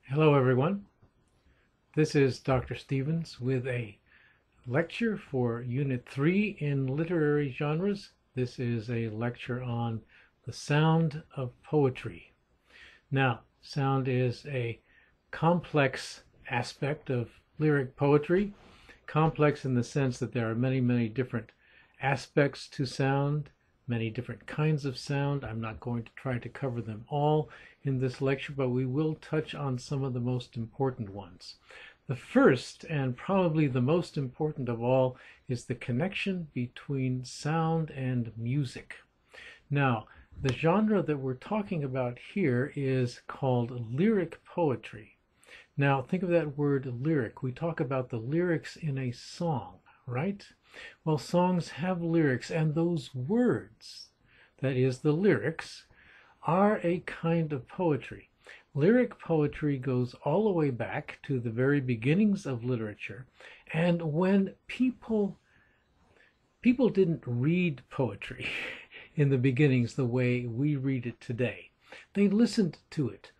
Hello everyone, this is Dr. Stevens with a lecture for Unit 3 in Literary Genres. This is a lecture on the sound of poetry. Now, sound is a complex aspect of lyric poetry, complex in the sense that there are many different aspects to sound, many different kinds of sound. I'm not going to try to cover them all in this lecture, but we will touch on some of the most important ones. The first, and probably the most important of all, is the connection between sound and music. Now, the genre that we're talking about here is called lyric poetry. Now, think of that word lyric. We talk about the lyrics in a song, right? Well, songs have lyrics, and those words, that is, the lyrics, are a kind of poetry. Lyric poetry goes all the way back to the very beginnings of literature, and when people didn't read poetry in the beginnings the way we read it today. They listened to it,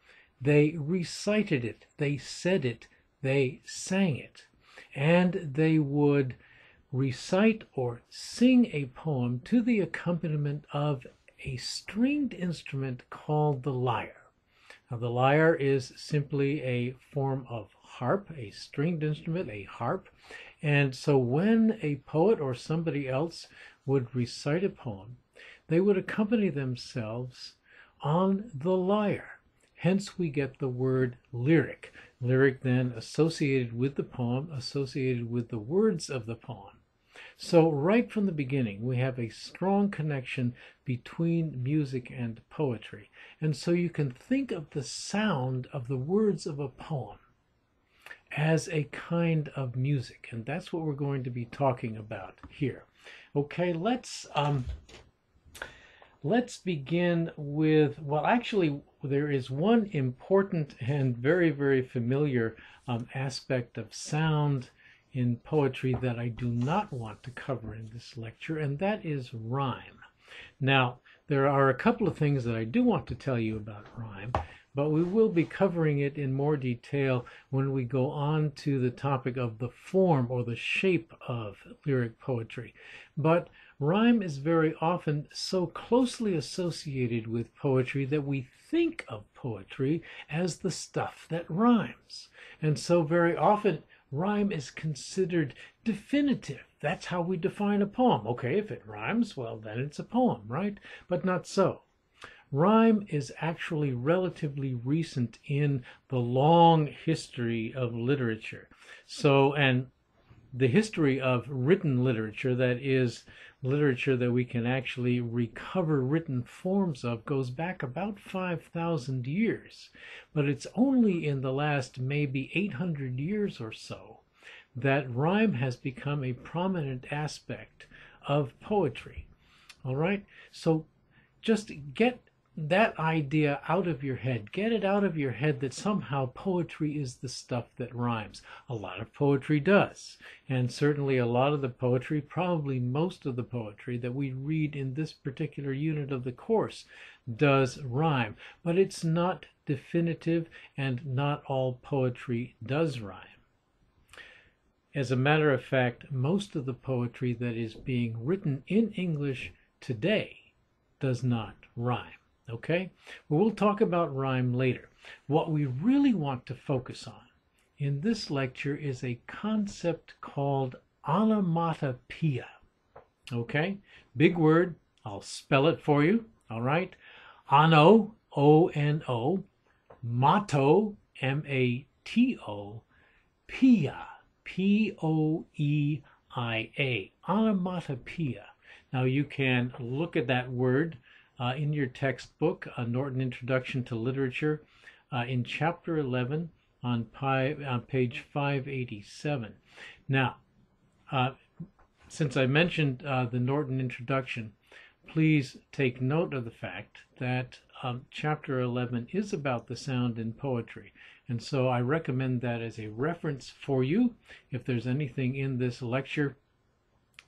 they recited it, they said it, they sang it, and they would recite or sing a poem to the accompaniment of a stringed instrument called the lyre. Now, the lyre is simply a form of harp, a stringed instrument, a harp. And so when a poet or somebody else would recite a poem, they would accompany themselves on the lyre. Hence we get the word lyric. Lyric then associated with the poem, associated with the words of the poem. So right from the beginning, we have a strong connection between music and poetry. And so you can think of the sound of the words of a poem as a kind of music. And that's what we're going to be talking about here. Okay, let's begin with, well, actually, there is one important and very familiar aspect of sound in poetry that I do not want to cover in this lecture, and that is rhyme. Now, there are a couple of things that I do want to tell you about rhyme, but we will be covering it in more detail when we go on to the topic of the form or the shape of lyric poetry. But rhyme is very often so closely associated with poetry that we think of poetry as the stuff that rhymes. And so very often rhyme is considered definitive. That's how we define a poem. Okay, if it rhymes, well, then it's a poem, right? But not so. Rhyme is actually relatively recent in the long history of literature. So, and the history of written literature, that is, literature that we can actually recover written forms of, goes back about 5,000 years. But it's only in the last maybe 800 years or so that rhyme has become a prominent aspect of poetry. All right? So just get that idea out of your head. Get it out of your head that somehow poetry is the stuff that rhymes. A lot of poetry does. And certainly a lot of the poetry, probably most of the poetry that we read in this particular unit of the course does rhyme. But it's not definitive, and not all poetry does rhyme. As a matter of fact, most of the poetry that is being written in English today does not rhyme. Okay? Well, we'll talk about rhyme later. What we really want to focus on in this lecture is a concept called onomatopoeia. Okay? Big word. I'll spell it for you. All right? Ono, O-N-O, mato, M-A-T-O, poeia, P-O-E-I-A, onomatopoeia. Now you can look at that word in your textbook, Norton Introduction to Literature, in Chapter 11 on page 587. Now, since I mentioned the Norton Introduction, please take note of the fact that Chapter 11 is about the sound in poetry. And so I recommend that as a reference for you. If there's anything in this lecture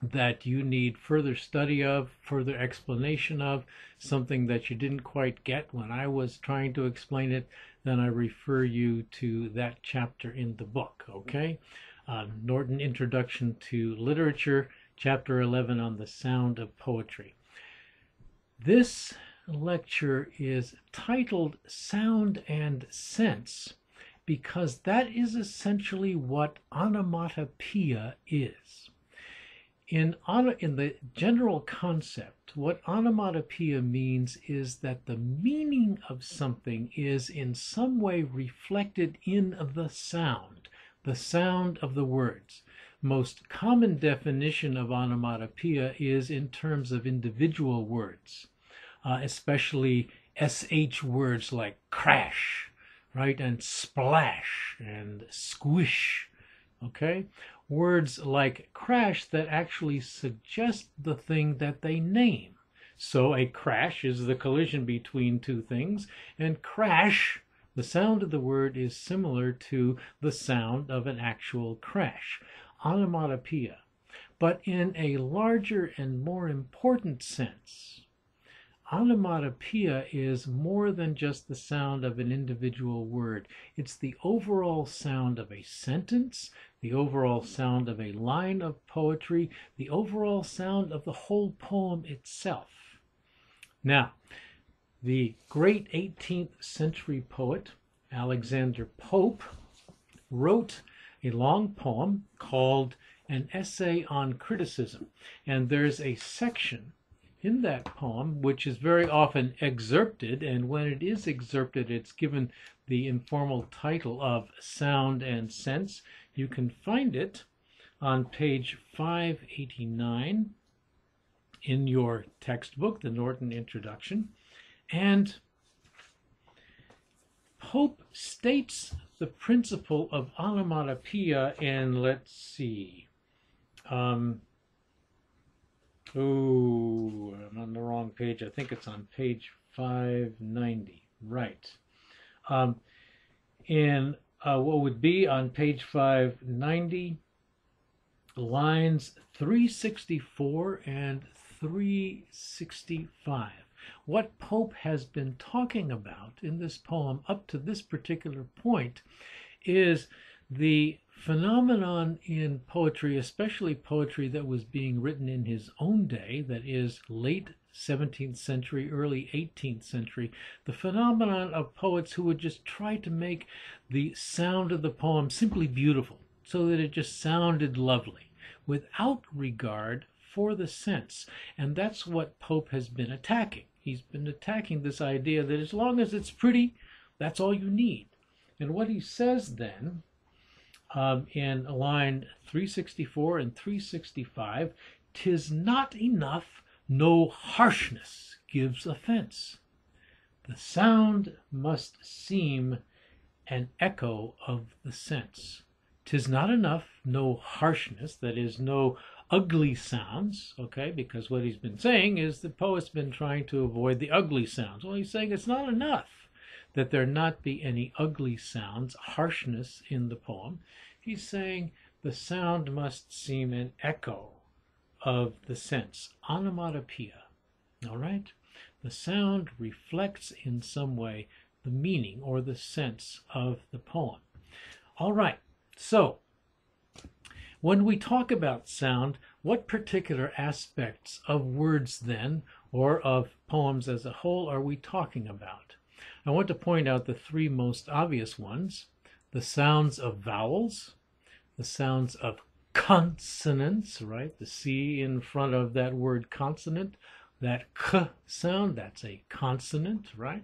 that you need further study of, further explanation of, something that you didn't quite get when I was trying to explain it, then I refer you to that chapter in the book, okay? Norton Introduction to Literature, Chapter 11 on the Sound of Poetry. This lecture is titled Sound and Sense because that is essentially what onomatopoeia is. In the general concept, what onomatopoeia means is that the meaning of something is in some way reflected in the sound of the words. Most common definition of onomatopoeia is in terms of individual words, especially SH words like crash, right, and splash and squish, okay? Words like crash that actually suggest the thing that they name. So a crash is the collision between two things, and crash, the sound of the word, is similar to the sound of an actual crash. Onomatopoeia. But in a larger and more important sense, onomatopoeia is more than just the sound of an individual word. It's the overall sound of a sentence, the overall sound of a line of poetry, the overall sound of the whole poem itself. Now, the great 18th century poet, Alexander Pope, wrote a long poem called An Essay on Criticism. And there's a section in that poem which is very often excerpted, and when it is excerpted, it's given the informal title of Sound and Sense. You can find it on page 589 in your textbook, the Norton Introduction. And Pope states the principle of onomatopoeia, and let's see. I'm on the wrong page. I think it's on page 590. Right. In what would be on page 590, lines 364 and 365. What Pope has been talking about in this poem up to this particular point is the phenomenon in poetry, especially poetry that was being written in his own day, that is late 17th century, early 18th century, the phenomenon of poets who would just try to make the sound of the poem simply beautiful, so that it just sounded lovely, without regard for the sense. And that's what Pope has been attacking. He's been attacking this idea that as long as it's pretty, that's all you need. And what he says then, in line 364 and 365, "'Tis not enough, no harshness gives offense. The sound must seem an echo of the sense. 'Tis not enough, no harshness," that is, no ugly sounds, okay, because what he's been saying is the poet's been trying to avoid the ugly sounds. Well, he's saying it's not enough that there not be any ugly sounds, harshness in the poem. He's saying the sound must seem an echo of the sense, onomatopoeia, all right? The sound reflects in some way the meaning or the sense of the poem. All right, so when we talk about sound, what particular aspects of words then, or of poems as a whole, are we talking about? I want to point out the three most obvious ones: the sounds of vowels, the sounds of consonants, right? The C in front of that word consonant, that K sound, that's a consonant, right?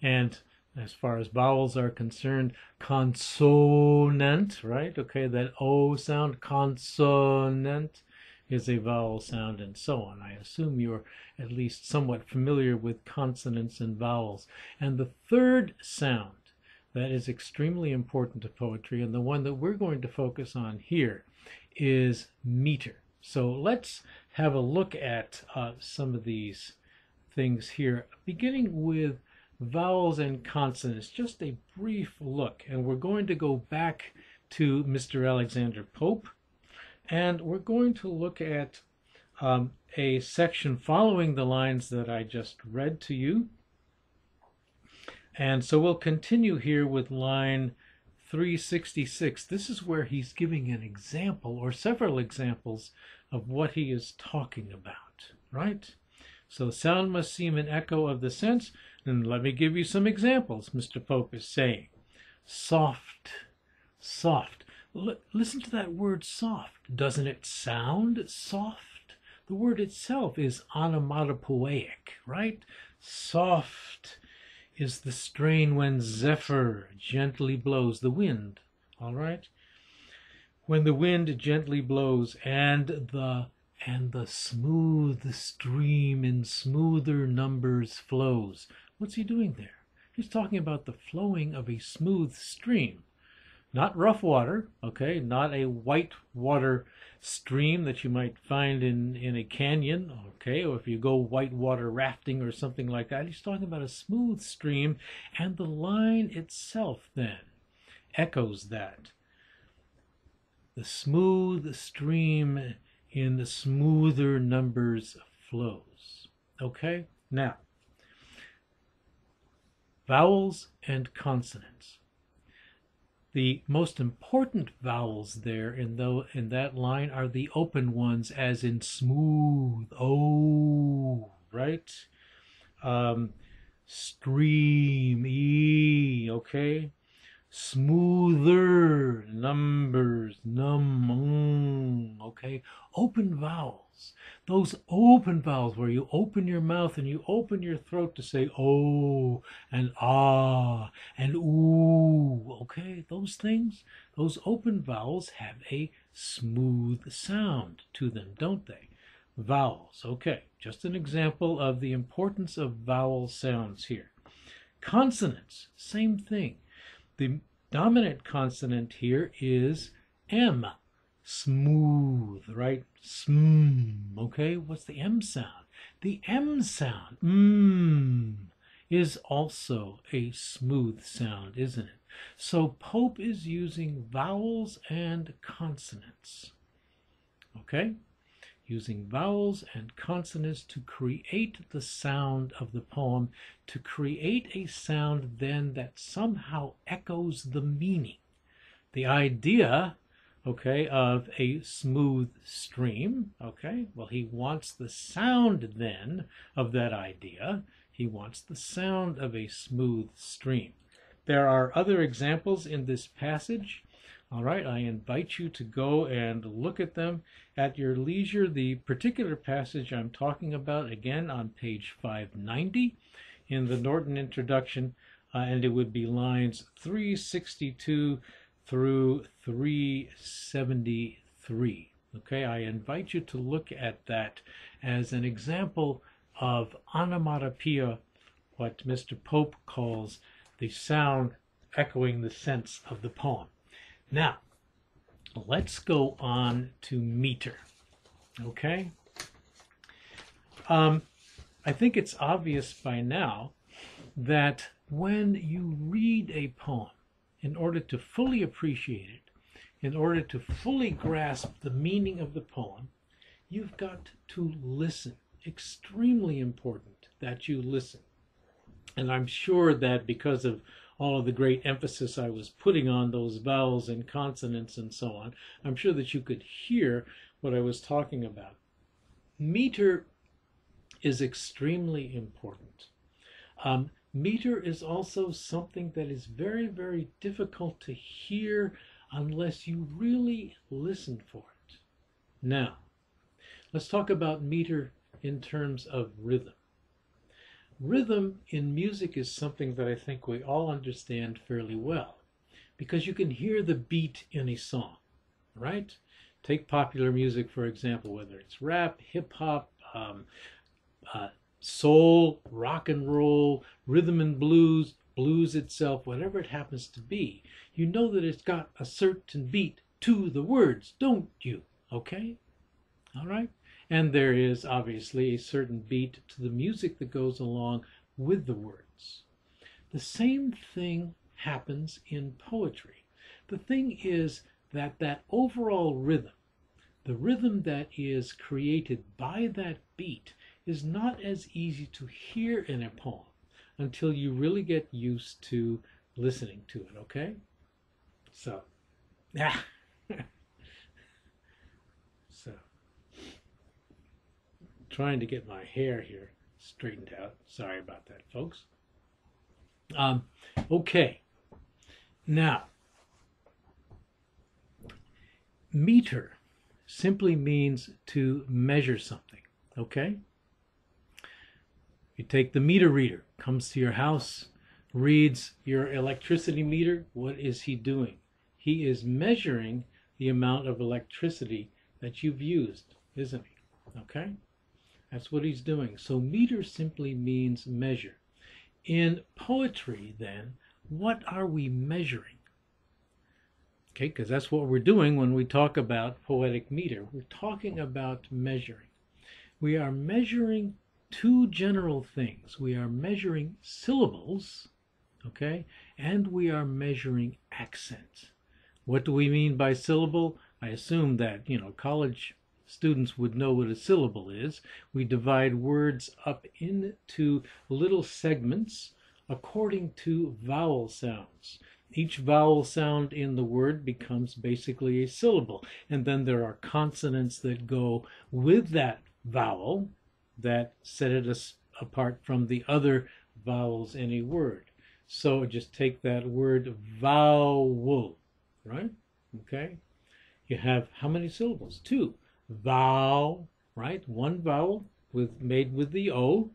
And as far as vowels are concerned, consonant, right? Okay, that O sound, consonant, is a vowel sound, and so on. I assume you're at least somewhat familiar with consonants and vowels. And the third sound that is extremely important to poetry, and the one that we're going to focus on here, is meter. So let's have a look at some of these things here, beginning with vowels and consonants. Just a brief look, and we're going to go back to Mr. Alexander Pope And we're going to look at a section following the lines that I just read to you. And so we'll continue here with line 366. This is where he's giving an example or several examples of what he is talking about, right? So sound must seem an echo of the sense. And let me give you some examples. Mr. Pope is saying soft, soft. Listen to that word soft. Doesn't it sound soft? The word itself is onomatopoeic, right? Soft is the strain when zephyr gently blows, the wind, all right? When the wind gently blows and the smooth stream in smoother numbers flows. What's he doing there? He's talking about the flowing of a smooth stream. Not rough water, okay? Not a white water stream that you might find in a canyon, okay? Or if you go whitewater rafting or something like that. He's talking about a smooth stream, and the line itself then echoes that. The smooth stream in the smoother numbers flows. Okay? Now, vowels and consonants. The most important vowels there in that line are the open ones, as in smooth, oh, right? Stream, e, okay? Smoother, numbers, num, okay? Open vowels. Those open vowels where you open your mouth and you open your throat to say oh and ah and ooh, okay? Those things, those open vowels have a smooth sound to them, don't they? Vowels, okay. Just an example of the importance of vowel sounds here. Consonants, same thing. The dominant consonant here is M, smooth, right? Sm, okay? What's the M sound? The M sound, is also a smooth sound, isn't it? So Pope is using vowels and consonants, okay? Using vowels and consonants to create the sound of the poem, to create a sound then that somehow echoes the meaning. The idea, okay, of a smooth stream, okay, well, he wants the sound then of that idea. He wants the sound of a smooth stream. There are other examples in this passage. All right, I invite you to go and look at them at your leisure. The particular passage I'm talking about, again, on page 590 in the Norton Introduction, and it would be lines 362 through 373. Okay, I invite you to look at that as an example of onomatopoeia, what Mr. Pope calls the sound echoing the sense of the poem. Now, let's go on to meter, okay? I think it's obvious by now that when you read a poem, in order to fully appreciate it, in order to fully grasp the meaning of the poem, you've got to listen. Extremely important that you listen. And I'm sure that because of all of the great emphasis I was putting on those vowels and consonants and so on, I'm sure that you could hear what I was talking about. Meter is extremely important. Meter is also something that is very, very difficult to hear unless you really listen for it. Now, let's talk about meter in terms of rhythm. Rhythm in music is something that I think we all understand fairly well, because you can hear the beat in a song, right? Take popular music, for example, whether it's rap, hip-hop, soul, rock and roll, rhythm and blues, blues itself, whatever it happens to be, you know that it's got a certain beat to the words, don't you? Okay? All right? And there is obviously a certain beat to the music that goes along with the words. The same thing happens in poetry. The thing is that that overall rhythm, The rhythm that is created by that beat is not as easy to hear in a poem until you really get used to listening to it, okay? So, yeah. So, trying to get my hair here straightened out. Sorry about that, folks. Okay. Now, meter simply means to measure something, okay? You take the meter reader, comes to your house, reads your electricity meter. What is he doing? He is measuring the amount of electricity that you've used, isn't he? Okay? That's what he's doing. So meter simply means measure. In poetry, then, what are we measuring? Okay, because that's what we're doing when we talk about poetic meter. We're talking about measuring. We are measuring two general things. We are measuring syllables, okay, and we are measuring accent. What do we mean by syllable? I assume that, college students would know what a syllable is. We divide words up into little segments according to vowel sounds. Each vowel sound in the word becomes basically a syllable. And then there are consonants that go with that vowel that set it apart from the other vowels in a word. So just take that word vowel, right? Okay. You have how many syllables? Two. Vow, right? One vowel made with the O,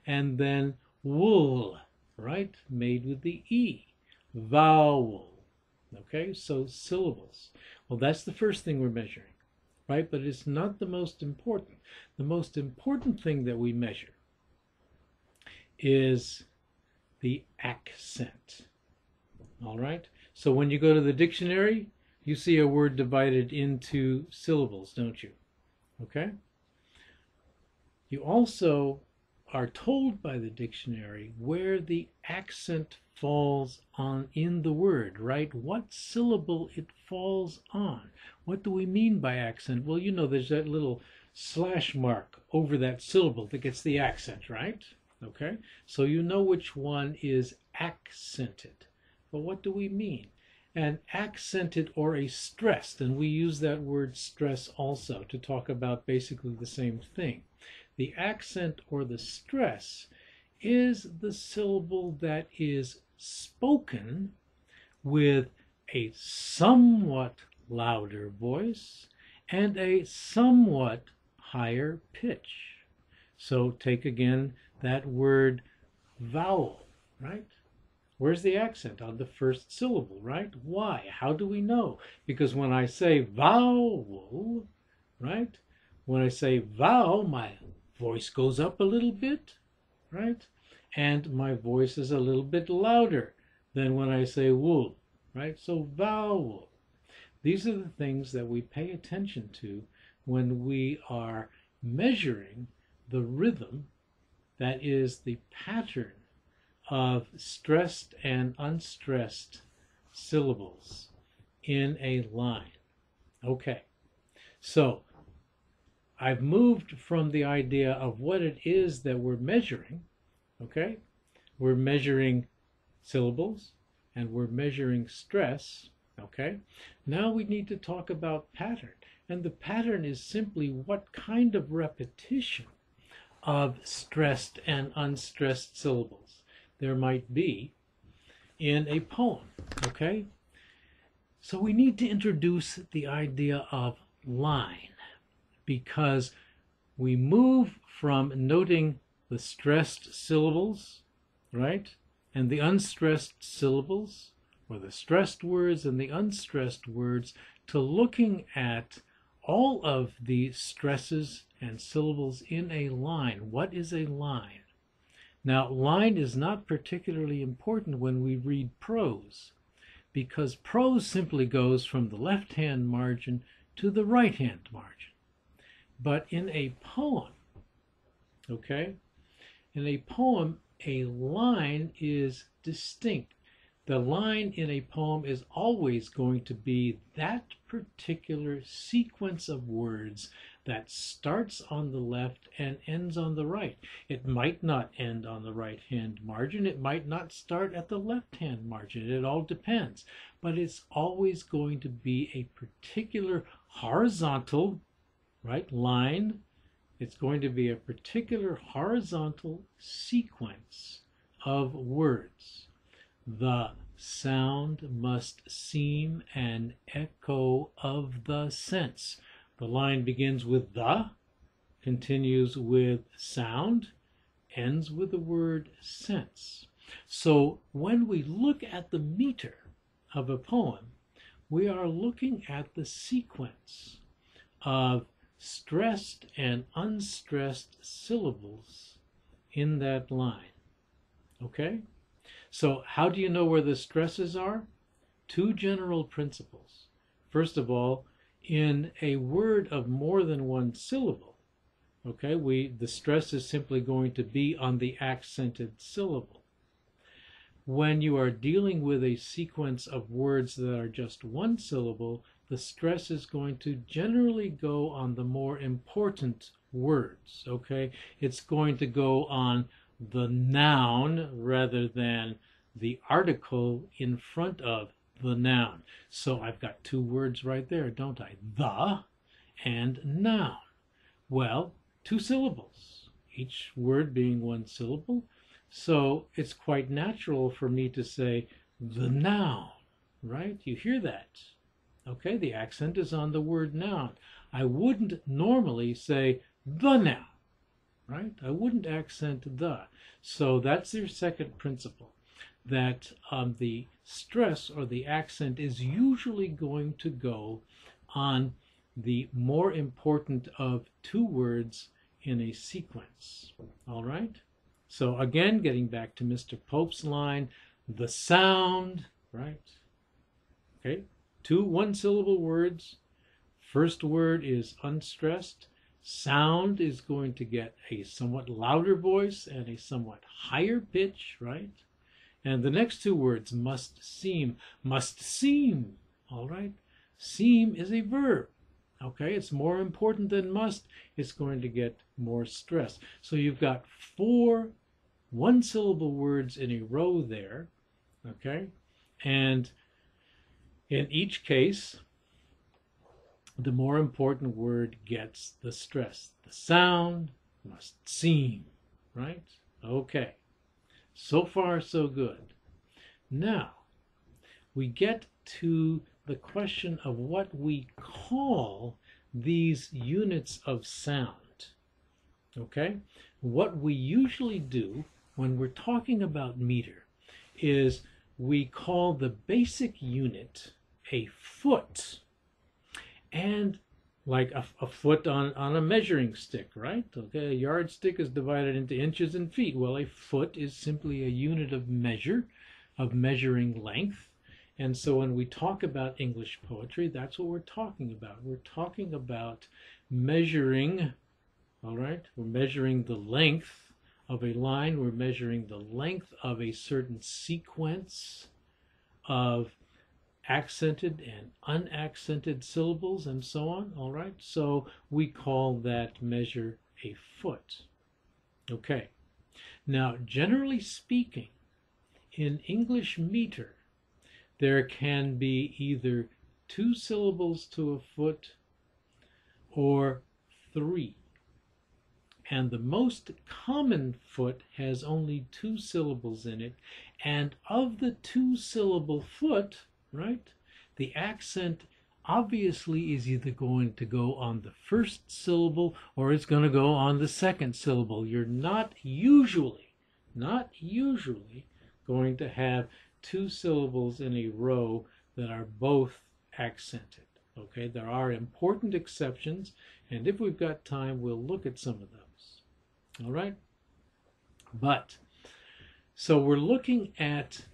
and then wool, right? Made with the E. Vowel. Okay, so syllables. Well, that's the first thing we're measuring, right? But it's not the most important. The most important thing that we measure is the accent. All right? So when you go to the dictionary, you see a word divided into syllables, don't you? Okay? You also are told by the dictionary where the accent falls on in the word, right? What syllable it falls on. What do we mean by accent? Well, there's that little slash mark over that syllable that gets the accent, right? Okay? So you know which one is accented. But what do we mean? An accented or a stressed, and we use that word stress also to talk about basically the same thing. The accent or the stress is the syllable that is spoken with a somewhat louder voice and a somewhat higher pitch. So take again that word vowel, right? Where's the accent? On the first syllable, right? Why? How do we know? Because when I say vowel, right? When I say vow, my voice goes up a little bit, right? And my voice is a little bit louder than when I say wool, right? So vowel. These are the things that we pay attention to when we are measuring the rhythm, that is the pattern of stressed and unstressed syllables in a line. Okay, so I've moved from the idea of what it is that we're measuring, okay? We're measuring syllables and we're measuring stress, okay? Now we need to talk about pattern. And the pattern is simply what kind of repetition of stressed and unstressed syllables there might be in a poem, okay? So we need to introduce the idea of line, because we move from noting the stressed syllables, right, and the unstressed syllables, or the stressed words and the unstressed words, to looking at all of the stresses and syllables in a line. What is a line? Now, line is not particularly important when we read prose, because prose simply goes from the left-hand margin to the right-hand margin. But in a poem, okay, in a poem, a line is distinct. The line in a poem is always going to be that particular sequence of words that starts on the left and ends on the right. It might not end on the right-hand margin. It might not start at the left-hand margin. It all depends. But it's always going to be a particular horizontal, right, line. It's going to be a particular horizontal sequence of words. The sound must seem an echo of the sense. The line begins with the, continues with sound, ends with the word sense. So when we look at the meter of a poem, we are looking at the sequence of stressed and unstressed syllables in that line. Okay? So how do you know where the stresses are? Two general principles. First of all, in a word of more than one syllable, okay, the stress is simply going to be on the accented syllable. When you are dealing with a sequence of words that are just one syllable, the stress is going to generally go on the more important words, okay? It's going to go on the noun rather than the article in front of the noun. So I've got two words right there, don't I? The and noun. Well, two syllables, each word being one syllable. So it's quite natural for me to say the noun, right? You hear that? Okay, the accent is on the word noun. I wouldn't normally say the noun, right? I wouldn't accent the. So that's your second principle, that the stress or the accent is usually going to go on the more important of two words in a sequence. All right? So again, getting back to Mr. Pope's line, the sound, right? Okay, two one-syllable words. First word is unstressed. Sound is going to get a somewhat louder voice and a somewhat higher pitch, right? And the next two words, must seem, all right? Seem is a verb, okay? It's more important than must. It's going to get more stress. So you've got four one-syllable words in a row there, okay? And in each case, the more important word gets the stress. The sound must seem, right? Okay. So far, so good. Now, we get to the question of what we call these units of sound. Okay? What we usually do when we're talking about meter is we call the basic unit a foot. And like a foot on a measuring stick, right? Okay, a yardstick is divided into inches and feet. Well, a foot is simply a unit of measure, of measuring length. And so when we talk about English poetry, that's what we're talking about. We're talking about measuring, all right? We're measuring the length of a line. We're measuring the length of a certain sequence of accented and unaccented syllables and so on, all right? So we call that measure a foot. Okay. Now, generally speaking, in English meter, there can be either two syllables to a foot or three. And the most common foot has only two syllables in it. And of the two-syllable foot, right, the accent obviously is either going to go on the first syllable or it's going to go on the second syllable. You're not usually going to have two syllables in a row that are both accented. Okay, there are important exceptions, and if we've got time, we'll look at some of those. All right? But, so we're looking at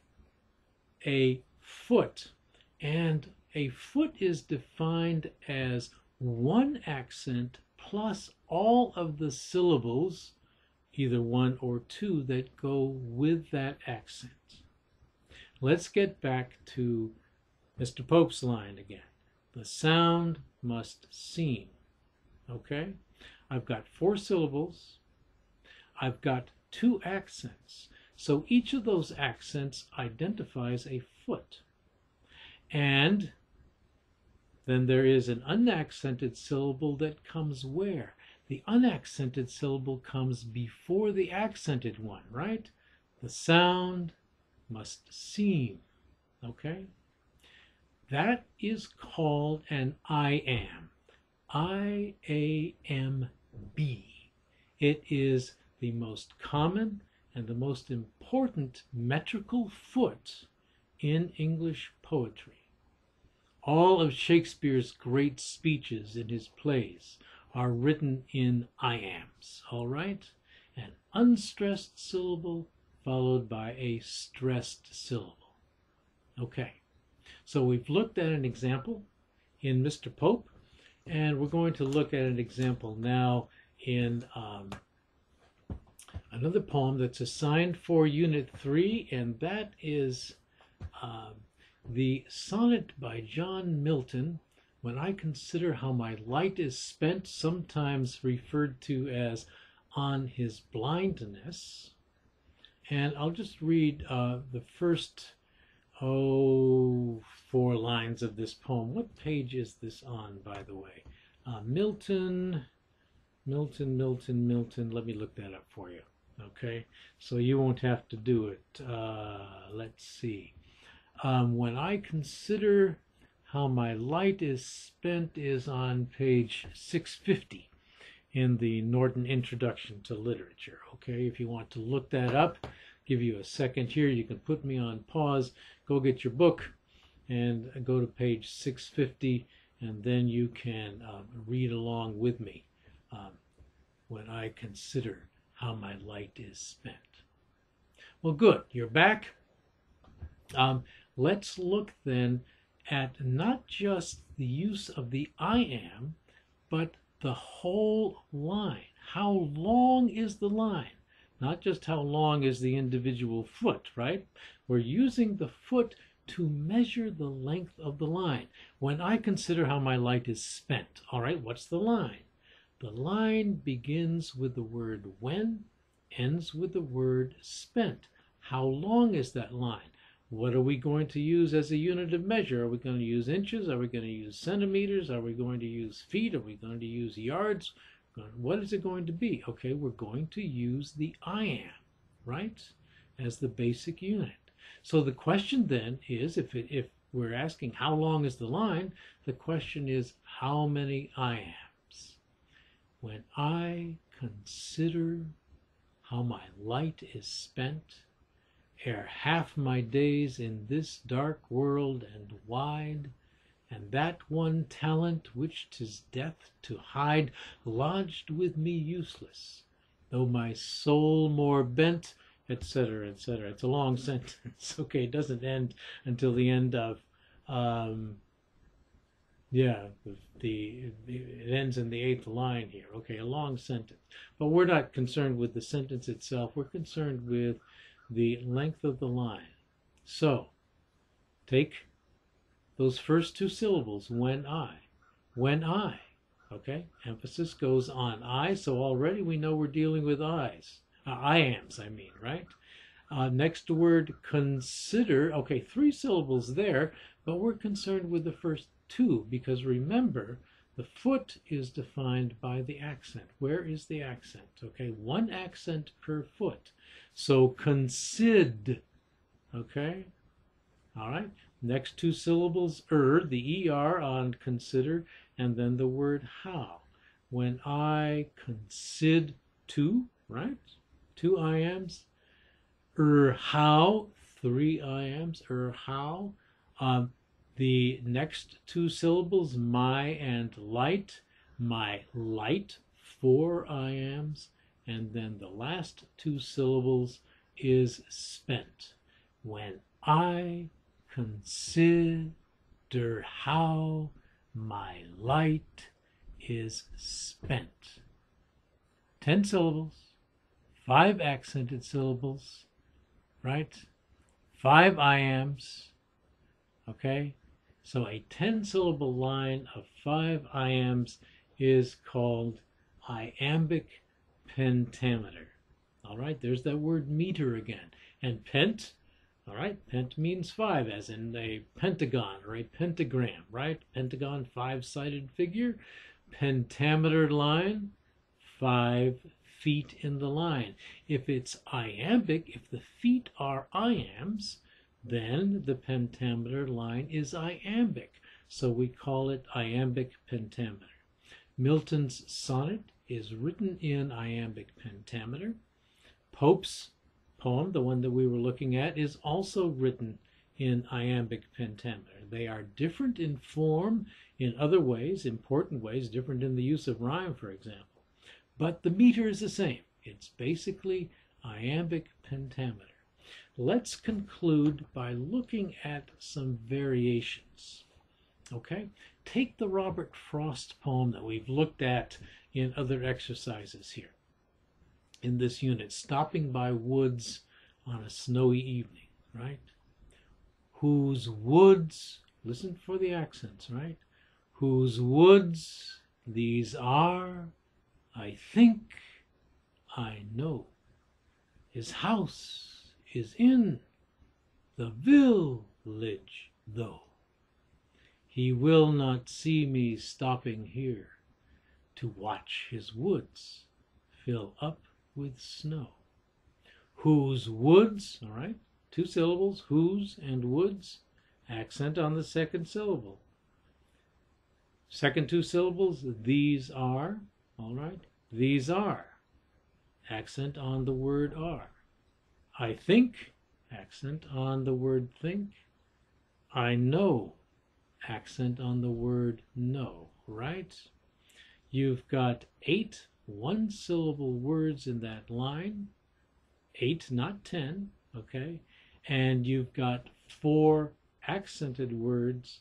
a foot, and a foot is defined as one accent plus all of the syllables, either one or two, that go with that accent. let's get back to Mr. Pope's line again. The sound must seem. Okay? I've got 4 syllables. I've got 2 accents. So each of those accents identifies a foot. And then there is an unaccented syllable that comes where? The unaccented syllable comes before the accented one, right? The sound must seem. Okay? That is called an I-am. I-A-M-B. It is the most common and the most important metrical foot in English poetry. All of Shakespeare's great speeches in his plays are written in I-ams, all right? An unstressed syllable followed by a stressed syllable. Okay, so we've looked at an example in Mr. Pope, and we're going to look at an example now in another poem that's assigned for Unit 3, and that is the sonnet by John Milton, When I Consider How My Light Is Spent, sometimes referred to as On His Blindness. And I'll just read the first, 4 lines of this poem. What page is this on, by the way? Milton. Let me look that up for you. Okay, so you won't have to do it. Let's see. When I Consider How My Light Is Spent is on page 650 in the Norton Introduction to Literature. Okay, if you want to look that up, give you a second here. You can put me on pause, go get your book, and go to page 650, and then you can read along with me. When I Consider How My Light Is Spent. Well, good. You're back. Let's look then at not just the use of the I-am, but the whole line. How long is the line? Not just how long is the individual foot, right? We're using the foot to measure the length of the line. When I consider how my light is spent, all right, what's the line? The line begins with the word when, ends with the word spent. How long is that line? What are we going to use as a unit of measure? Are we going to use inches? Are we going to use centimeters? Are we going to use feet? Are we going to use yards? What is it going to be? Okay, we're going to use the I-am, right, as the basic unit. So the question then is, if we're asking how long is the line, the question is how many I-ams? When I consider how my light is spent, ere half my days in this dark world and wide, and that one talent which 'tis death to hide, lodged with me useless, though my soul more bent, etc., etc. It's a long sentence. Okay, it doesn't end until the end of, it ends in the 8th line here. Okay, a long sentence. But we're not concerned with the sentence itself. We're concerned with the length of the line. So, take those first 2 syllables, when I, okay? Emphasis goes on I, so already we know we're dealing with I-ams, right? Next word, consider, okay, 3 syllables there, but we're concerned with the first 2, because remember, the foot is defined by the accent. Where is the accent? Okay, 1 accent per foot. So consid, okay? All right, next 2 syllables, the ER on consider, and then the word how. When I consid 2, right? 2 I-ams. How, 3 I-ams, how. The next 2 syllables, my and light, my light, 4 I-ams, and then the last 2 syllables is spent. When I consider how my light is spent. 10 syllables, 5 accented syllables, right? 5 iambs, okay? So a 10-syllable line of 5 iambs is called iambic pentameter. All right, there's that word meter again. And pent, all right, pent means 5, as in a pentagon or a pentagram, right? Pentagon, 5-sided figure. Pentameter line, 5 feet in the line. If it's iambic, if the feet are iambs, then the pentameter line is iambic. So we call it iambic pentameter. Milton's sonnet is written in iambic pentameter. Pope's poem, the one that we were looking at, is also written in iambic pentameter. They are different in form in other ways, important ways, different in the use of rhyme, for example. But the meter is the same. It's basically iambic pentameter. Let's conclude by looking at some variations. Okay? Take the Robert Frost poem that we've looked at in other exercises here in this unit, Stopping by Woods on a Snowy Evening, right? Whose woods, listen for the accents, right? Whose woods these are, I think, I know. His house is in the village, though. He will not see me stopping here to watch his woods fill up with snow. Whose woods, all right, 2 syllables, whose and woods, accent on the second syllable. Second 2 syllables, these are, all right, these are, accent on the word are. I think, accent on the word think. I know, accent on the word know, right? You've got 8 one-syllable words in that line, 8, not 10, okay? And you've got 4 accented words,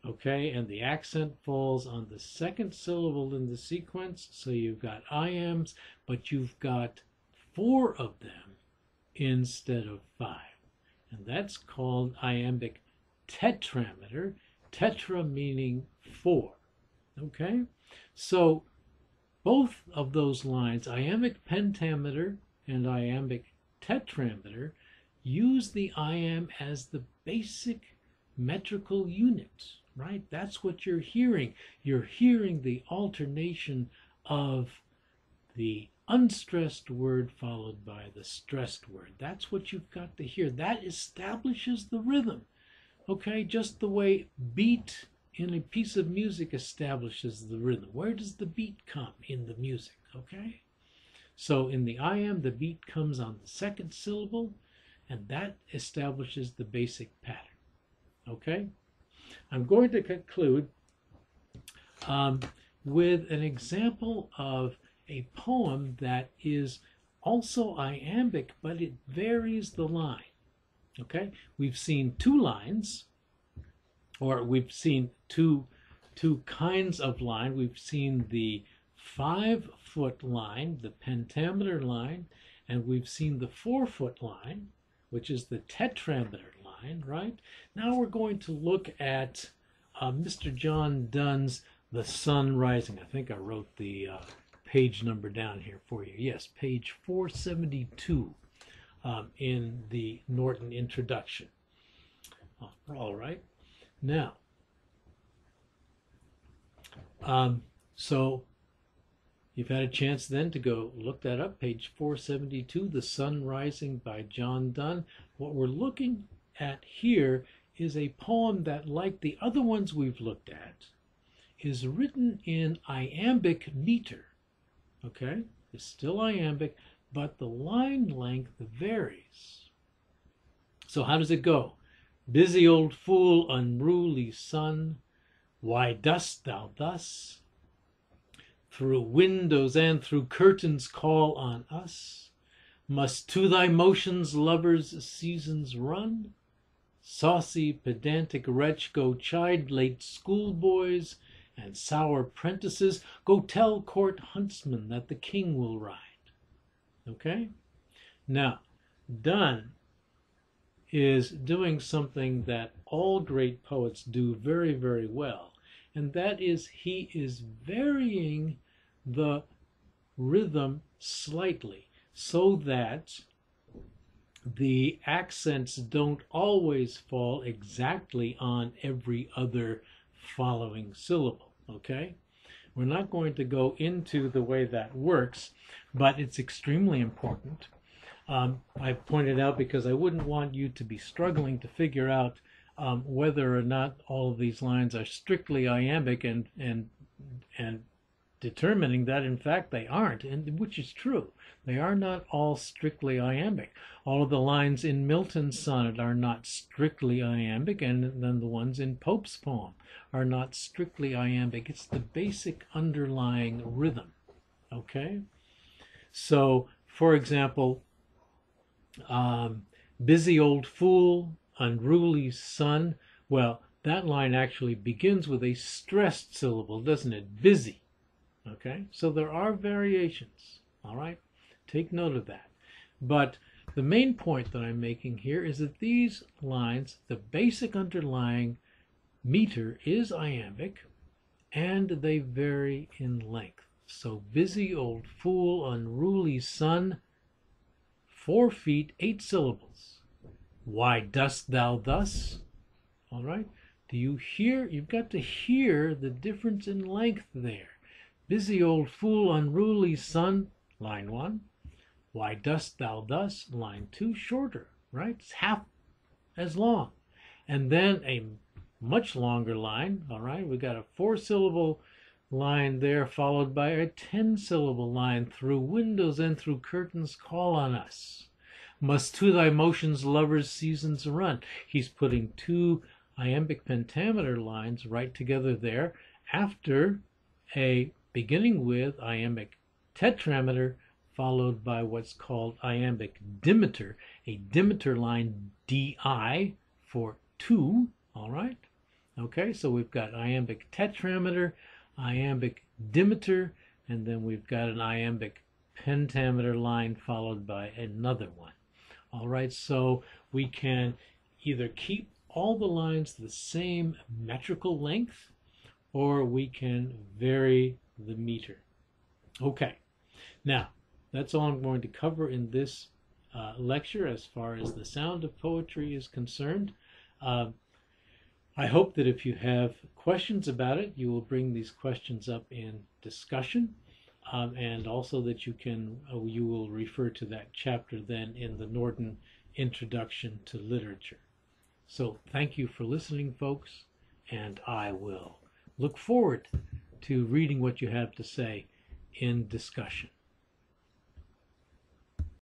okay? And the accent falls on the second syllable in the sequence, so you've got iambs, but you've got 4 of them instead of 5. And that's called iambic tetrameter, tetra meaning 4, okay? So both of those lines, iambic pentameter and iambic tetrameter, use the iamb as the basic metrical unit, right? That's what you're hearing. You're hearing the alternation of the unstressed word followed by the stressed word. That's what you've got to hear. That establishes the rhythm, okay? Just the way beat in a piece of music establishes the rhythm. Where does the beat come in the music, okay? So in the iamb, the beat comes on the second syllable, and that establishes the basic pattern, okay? I'm going to conclude with an example of a poem that is also iambic, but it varies the line, okay? We've seen 2 lines, or we've seen two kinds of line. We've seen the 5-foot line, the pentameter line, and we've seen the 4-foot line, which is the tetrameter line, right? Now we're going to look at Mr. John Donne's The Sun Rising. I think I wrote the page number down here for you. Yes, page 472 in the Norton introduction. All right. Now, so you've had a chance then to go look that up, page 472, The Sun Rising by John Donne. What we're looking at here is a poem that, like the other ones we've looked at, is written in iambic meter, okay? It's still iambic, but the line length varies. So how does it go? Busy old fool, unruly sun, why dost thou thus through windows and through curtains call on us? Must to thy motions lovers' seasons run? Saucy pedantic wretch, go chide late schoolboys and sour prentices, go tell court huntsmen that the king will ride. Okay? Now, Donne is doing something that all great poets do very, very well, and that is he is varying the rhythm slightly so that the accents don't always fall exactly on every other following syllable, okay? We're not going to go into the way that works, but it's extremely important. I pointed out because I wouldn't want you to be struggling to figure out whether or not all of these lines are strictly iambic and determining that in fact they aren't, and which is true. They are not all strictly iambic. All of the lines in Milton's sonnet are not strictly iambic, and then the ones in Pope's poem are not strictly iambic. It's the basic underlying rhythm. Okay? So, for example, busy old fool, unruly son. Well, that line actually begins with a stressed syllable, doesn't it? Busy. Okay, so there are variations, all right? Take note of that. But the main point that I'm making here is that these lines, the basic underlying meter is iambic, and they vary in length. So busy old fool, unruly son, 4 feet, 8 syllables. Why dost thou thus? All right, do you hear? You've got to hear the difference in length there. Busy old fool, unruly son, line 1. Why dost thou thus? Line 2, shorter, right? It's half as long. And then a much longer line, all right? We got a 4-syllable line there, followed by a 10-syllable line. Through windows and through curtains call on us. Must to thy motions lovers' seasons run. He's putting 2 iambic pentameter lines right together there after a beginning with iambic tetrameter followed by what's called iambic dimeter, a dimeter line di for 2, all right? Okay, so we've got iambic tetrameter, iambic dimeter, and then we've got an iambic pentameter line followed by another one. All right, so we can either keep all the lines the same metrical length, or we can vary the meter. Okay, now that's all I'm going to cover in this lecture as far as the sound of poetry is concerned. I hope that if you have questions about it, you will bring these questions up in discussion, and also that you will refer to that chapter then in the Norton Introduction to Literature. So thank you for listening, folks, and I will look forward to reading what you have to say in discussion.